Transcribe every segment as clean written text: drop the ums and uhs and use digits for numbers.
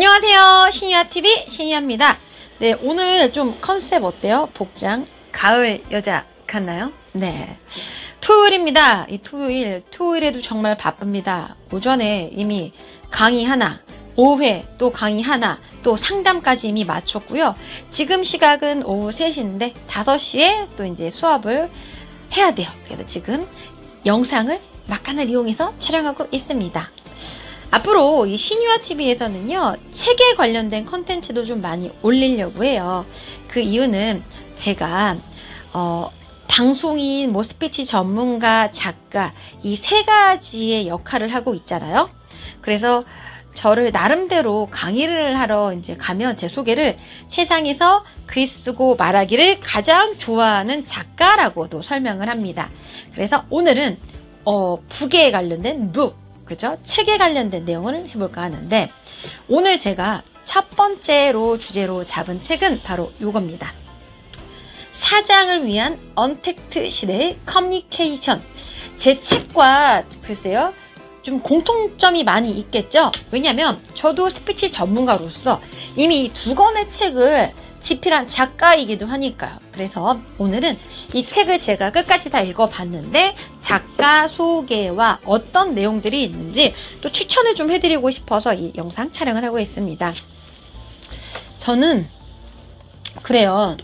안녕하세요. 신유아TV 신유아입니다. 네, 오늘 좀 컨셉 어때요? 복장 가을 여자 같나요? 네, 토요일입니다. 이 토요일에도 정말 바쁩니다. 오전에 이미 강의 하나, 오후에 또 강의 하나, 또 상담까지 이미 마쳤고요. 지금 시각은 오후 3시인데 5시에 또 이제 수업을 해야 돼요. 그래서 지금 영상을 막간을 이용해서 촬영하고 있습니다. 앞으로 이 신유아TV에서는요, 책에 관련된 컨텐츠도 좀 많이 올리려고 해요. 그 이유는 제가 방송인, 스피치 전문가, 작가 이 세 가지의 역할을 하고 있잖아요. 그래서 저를 나름대로 강의를 하러 이제 가면 제 소개를 세상에서 글 쓰고 말하기를 가장 좋아하는 작가라고도 설명을 합니다. 그래서 오늘은 북에 관련된 그죠? 책에 관련된 내용을 해볼까 하는데, 오늘 제가 첫 번째로 주제로 잡은 책은 바로 이겁니다. 사장을 위한 언택트 시대의 커뮤니케이션. 제 책과 글쎄요, 좀 공통점이 많이 있겠죠? 왜냐면 저도 스피치 전문가로서 이미 2권의 책을 집필한 작가이기도 하니까요. 그래서 오늘은 이 책을 제가 끝까지 다 읽어봤는데 작가 소개와 어떤 내용들이 있는지 또 추천을 좀 해드리고 싶어서 이 영상 촬영을 하고 있습니다. 저는 그래요,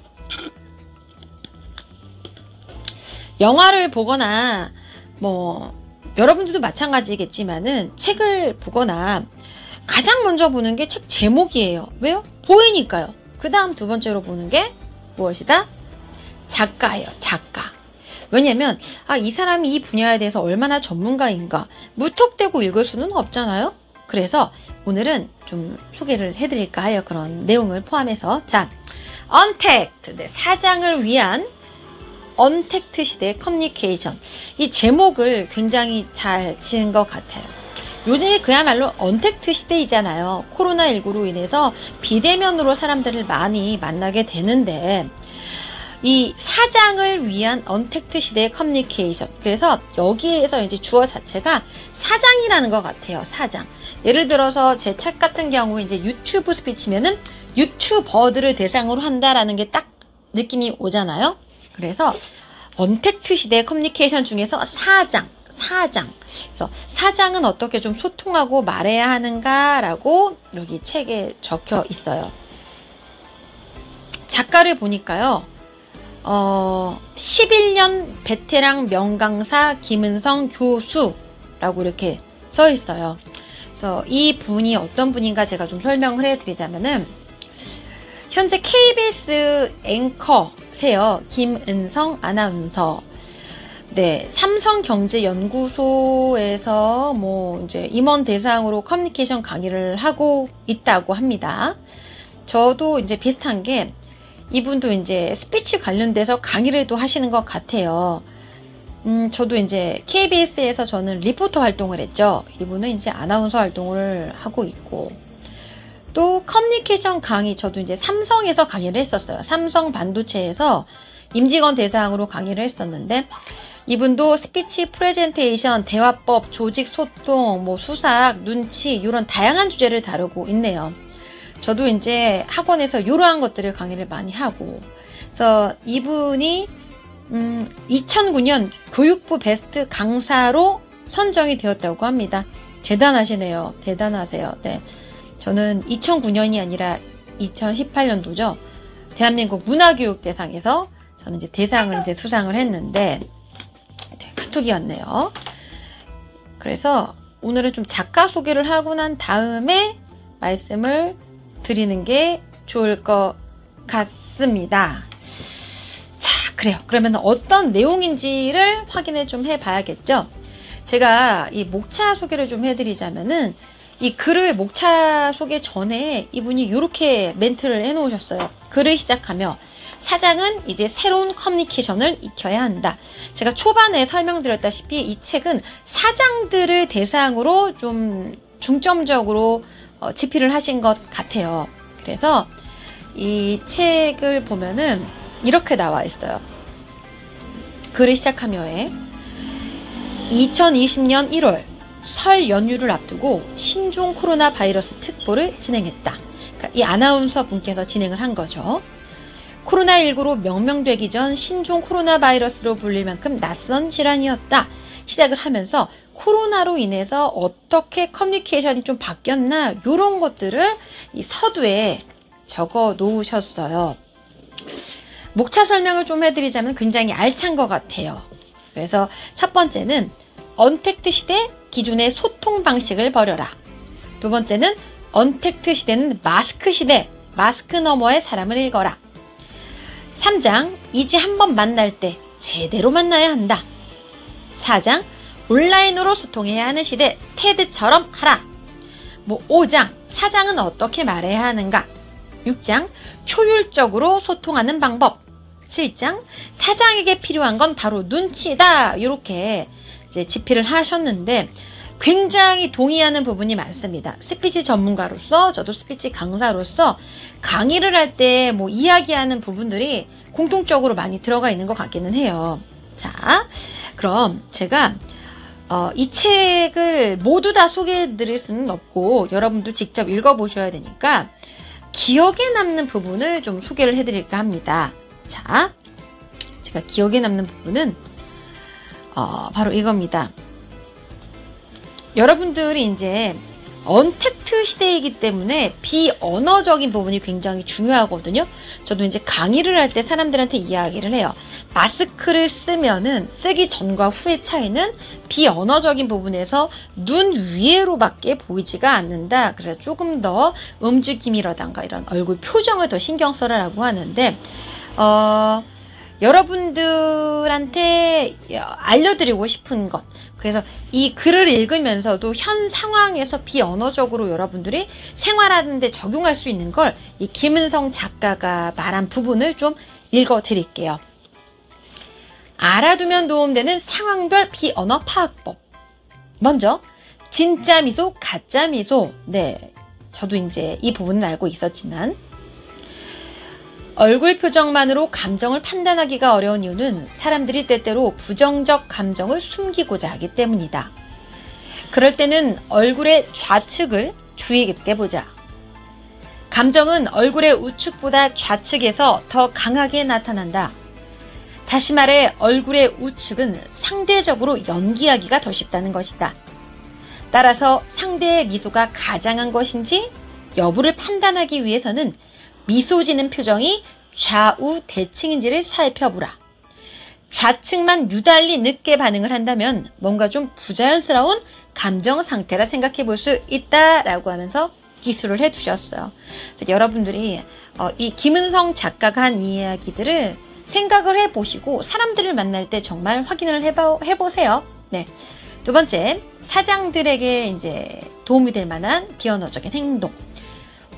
영화를 보거나 여러분들도 마찬가지겠지만은 책을 보거나 가장 먼저 보는 게 책 제목이에요. 왜요? 보이니까요. 그 다음 두 번째로 보는 게 무엇이다? 작가예요. 작가. 왜냐면 이 사람이 이 분야에 대해서 얼마나 전문가인가 무턱대고 읽을 수는 없잖아요. 그래서 오늘은 좀 소개를 해드릴까 하여 그런 내용을 포함해서, 자, 언택트, 사장을 위한 언택트 시대의 커뮤니케이션. 이 제목을 굉장히 잘 지은 것 같아요. 요즘에 그야말로 언택트 시대이잖아요. 코로나19로 인해서 비대면으로 사람들을 많이 만나게 되는데, 이 사장을 위한 언택트 시대의 커뮤니케이션. 그래서 여기에서 이제 주어 자체가 사장이라는 것 같아요. 사장. 예를 들어서 제 책 같은 경우 이제 유튜브 스피치면은 유튜버들을 대상으로 한다라는 게 딱 느낌이 오잖아요. 그래서 언택트 시대의 커뮤니케이션 중에서 사장. 그래서 사장은 어떻게 좀 소통하고 말해야 하는가라고 여기 책에 적혀 있어요. 작가를 보니까요, 11년 베테랑 명강사 김은성 교수라고 이렇게 써 있어요. 그래서 이 분이 어떤 분인가 제가 좀 설명을 해드리자면은, 현재 KBS 앵커세요. 김은성 아나운서. 네, 삼성경제연구소에서 이제 임원 대상으로 커뮤니케이션 강의를 하고 있다고 합니다. 저도 이제 비슷한 게, 이분도 이제 스피치 관련돼서 강의를 또 하시는 것 같아요. 저도 이제 KBS에서 저는 리포터 활동을 했죠. 이분은 이제 아나운서 활동을 하고 있고, 또 커뮤니케이션 강의, 저도 이제 삼성에서 강의를 했었어요. 삼성 반도체에서 임직원 대상으로 강의를 했었는데, 이분도 스피치, 프레젠테이션, 대화법, 조직 소통, 수삭, 눈치, 이런 다양한 주제를 다루고 있네요. 저도 이제 학원에서 이러한 것들을 강의를 많이 하고, 그래서 이분이 2009년 교육부 베스트 강사로 선정이 되었다고 합니다. 대단하시네요. 대단하세요. 네. 저는 2009년이 아니라 2018년도죠. 대한민국 문화교육대상에서 저는 이제 대상을 이제 수상을 했는데, 네, 카톡이 왔네요. 그래서 오늘은 좀 작가 소개를 하고 난 다음에 말씀을 드리는 게 좋을 것 같습니다. 자, 그래요. 그러면 어떤 내용인지를 확인을 좀 해봐야겠죠. 제가 이 목차 소개를 좀 해드리자면은, 이 글을 목차 소개 전에 이분이 이렇게 멘트를 해놓으셨어요. 글을 시작하며, 사장은 이제 새로운 커뮤니케이션을 익혀야 한다. 제가 초반에 설명드렸다시피 이 책은 사장들을 대상으로 좀 중점적으로 집필을 하신 것 같아요. 그래서 이 책을 보면은 이렇게 나와 있어요. 글을 시작하며에 2020년 1월 설 연휴를 앞두고 신종 코로나 바이러스 특보를 진행했다. 그러니까 이 아나운서 분께서 진행을 한 거죠. 코로나19로 명명되기 전 신종 코로나 바이러스로 불릴 만큼 낯선 질환이었다. 시작을 하면서 코로나로 인해서 어떻게 커뮤니케이션이 좀 바뀌었나 이런 것들을 이 서두에 적어 놓으셨어요. 목차 설명을 좀 해드리자면 굉장히 알찬 것 같아요. 그래서 첫 번째는 언택트 시대 기존의 소통 방식을 버려라. 두 번째는 언택트 시대는 마스크 시대, 마스크 너머의 사람을 읽어라. 3장 이제 한번 만날 때 제대로 만나야 한다. 4장 온라인으로 소통해야 하는 시대 테드처럼 하라. 5장 사장은 어떻게 말해야 하는가. 6장 효율적으로 소통하는 방법. 7장 사장에게 필요한 건 바로 눈치다. 이렇게 이제 집필을 하셨는데 굉장히 동의하는 부분이 많습니다. 스피치 전문가로서 저도 스피치 강사로서 강의를 할 때 이야기하는 부분들이 공통적으로 많이 들어가 있는 것 같기는 해요. 자, 그럼 제가 이 책을 모두 다 소개해 드릴 수는 없고 여러분도 직접 읽어보셔야 되니까 기억에 남는 부분을 좀 소개를 해드릴까 합니다. 자, 제가 기억에 남는 부분은 바로 이겁니다. 여러분들이 이제 언택트 시대이기 때문에 비언어적인 부분이 굉장히 중요하거든요. 저도 이제 강의를 할 때 사람들한테 이야기를 해요. 마스크를 쓰면은 쓰기 전과 후의 차이는 비언어적인 부분에서 눈 위에로밖에 보이지가 않는다. 그래서 조금 더 움직임이라던가 이런 얼굴 표정을 더 신경 써라라고 하는데 여러분들한테 알려드리고 싶은 것, 그래서 이 글을 읽으면서도 현 상황에서 비언어적으로 여러분들이 생활하는 데 적용할 수 있는 걸 이 김은성 작가가 말한 부분을 좀 읽어 드릴게요. 알아두면 도움되는 상황별 비언어 파악법. 먼저 진짜 미소, 가짜 미소. 네, 저도 이제 이 부분은 알고 있었지만 얼굴 표정만으로 감정을 판단하기가 어려운 이유는 사람들이 때때로 부정적 감정을 숨기고자 하기 때문이다. 그럴 때는 얼굴의 좌측을 주의 깊게 보자. 감정은 얼굴의 우측보다 좌측에서 더 강하게 나타난다. 다시 말해 얼굴의 우측은 상대적으로 연기하기가 더 쉽다는 것이다. 따라서 상대의 미소가 가장한 것인지 여부를 판단하기 위해서는 미소 지는 표정이 좌우 대칭인지를 살펴보라. 좌측만 유달리 늦게 반응을 한다면 뭔가 좀 부자연스러운 감정 상태라 생각해 볼 수 있다라고 하면서 기술을 해두셨어요. 여러분들이 이 김은성 작가가 한 이야기들을 생각을 해보시고 사람들을 만날 때 정말 확인을 해보세요. 네. 두 번째, 사장들에게 이제 도움이 될 만한 비언어적인 행동.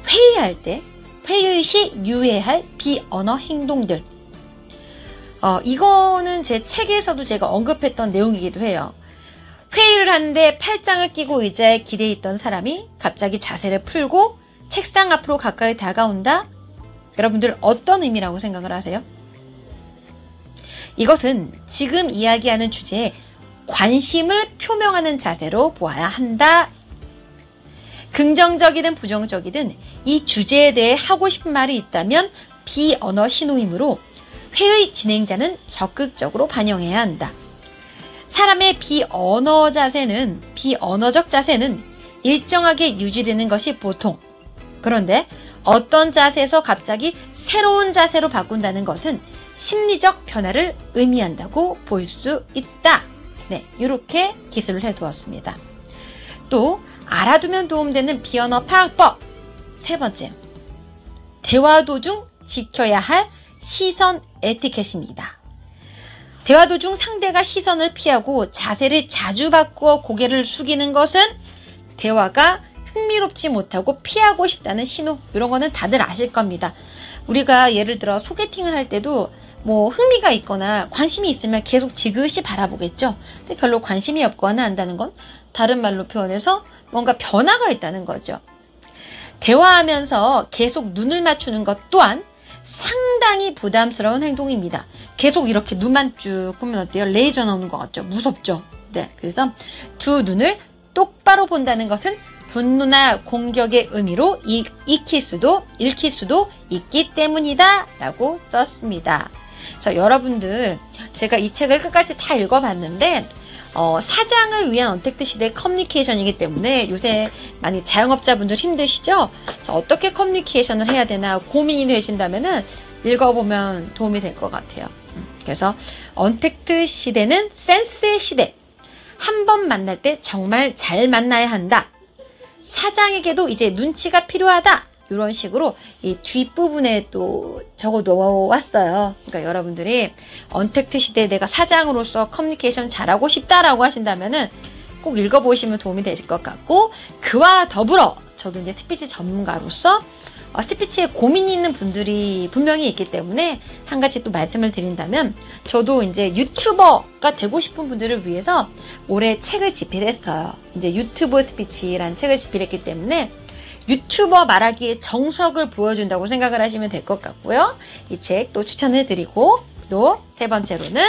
회의할 때 회의 시 유의할 비언어 행동들. 이거는 제 책에서도 제가 언급했던 내용이기도 해요. 회의를 하는데 팔짱을 끼고 의자에 기대어 있던 사람이 갑자기 자세를 풀고 책상 앞으로 가까이 다가온다? 여러분들 어떤 의미라고 생각을 하세요? 이것은 지금 이야기하는 주제에 관심을 표명하는 자세로 보아야 한다. 긍정적이든 부정적이든 이 주제에 대해 하고 싶은 말이 있다면 비언어 신호이므로 회의 진행자는 적극적으로 반영해야 한다. 사람의 비언어적 자세는 일정하게 유지되는 것이 보통. 그런데 어떤 자세에서 갑자기 새로운 자세로 바꾼다는 것은 심리적 변화를 의미한다고 볼 수 있다. 네, 이렇게 기술을 해두었습니다. 또 알아두면 도움되는 비언어 파악법. 세 번째, 대화 도중 지켜야 할 시선 에티켓입니다. 대화 도중 상대가 시선을 피하고 자세를 자주 바꾸어 고개를 숙이는 것은 대화가 흥미롭지 못하고 피하고 싶다는 신호. 이런 거는 다들 아실 겁니다. 우리가 예를 들어 소개팅을 할 때도 흥미가 있거나 관심이 있으면 계속 지그시 바라보겠죠. 근데 별로 관심이 없거나 한다는 건 다른 말로 표현해서 뭔가 변화가 있다는 거죠. 대화하면서 계속 눈을 맞추는 것 또한 상당히 부담스러운 행동입니다. 계속 이렇게 눈만 쭉 보면 어때요? 레이저 나오는 것 같죠? 무섭죠? 네, 그래서 두 눈을 똑바로 본다는 것은 분노나 공격의 의미로 읽힐 수도 있기 때문이다 라고 썼습니다. 여러분들, 제가 이 책을 끝까지 다 읽어봤는데 사장을 위한 언택트 시대 커뮤니케이션이기 때문에 요새 많이 자영업자분들 힘드시죠? 어떻게 커뮤니케이션을 해야 되나 고민이 되신다면은 읽어보면 도움이 될 것 같아요. 그래서 언택트 시대는 센스의 시대. 한 번 만날 때 정말 잘 만나야 한다. 사장에게도 이제 눈치가 필요하다. 이런 식으로 이 뒷부분에 또 적어 놓았어요. 그러니까 여러분들이 언택트 시대에 내가 사장으로서 커뮤니케이션 잘하고 싶다라고 하신다면은 꼭 읽어보시면 도움이 되실 것 같고, 그와 더불어 저도 이제 스피치 전문가로서 스피치에 고민이 있는 분들이 분명히 있기 때문에 한 가지 또 말씀을 드린다면, 저도 이제 유튜버가 되고 싶은 분들을 위해서 올해 책을 집필했어요. 이제 유튜브 스피치라는 책을 집필했기 때문에 유튜버 말하기의 정석을 보여준다고 생각을 하시면 될 것 같고요. 이 책 또 추천해드리고, 또 세 번째로는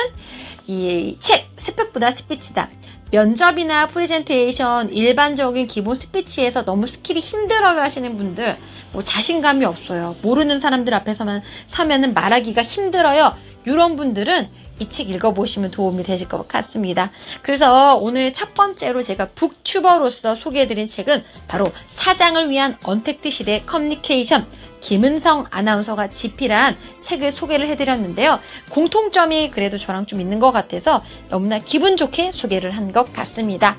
이 책 스펙보다 스피치다. 면접이나 프레젠테이션, 일반적인 기본 스피치에서 너무 스킬이 힘들어요 하시는 분들, 자신감이 없어요, 모르는 사람들 앞에서만 서면은 말하기가 힘들어요, 이런 분들은 이 책 읽어보시면 도움이 되실 것 같습니다. 그래서 오늘 첫 번째로 제가 북튜버로서 소개해드린 책은 바로 사장을 위한 언택트 시대 커뮤니케이션, 김은성 아나운서가 집필한 책을 소개를 해드렸는데요. 공통점이 그래도 저랑 좀 있는 것 같아서 너무나 기분 좋게 소개를 한 것 같습니다.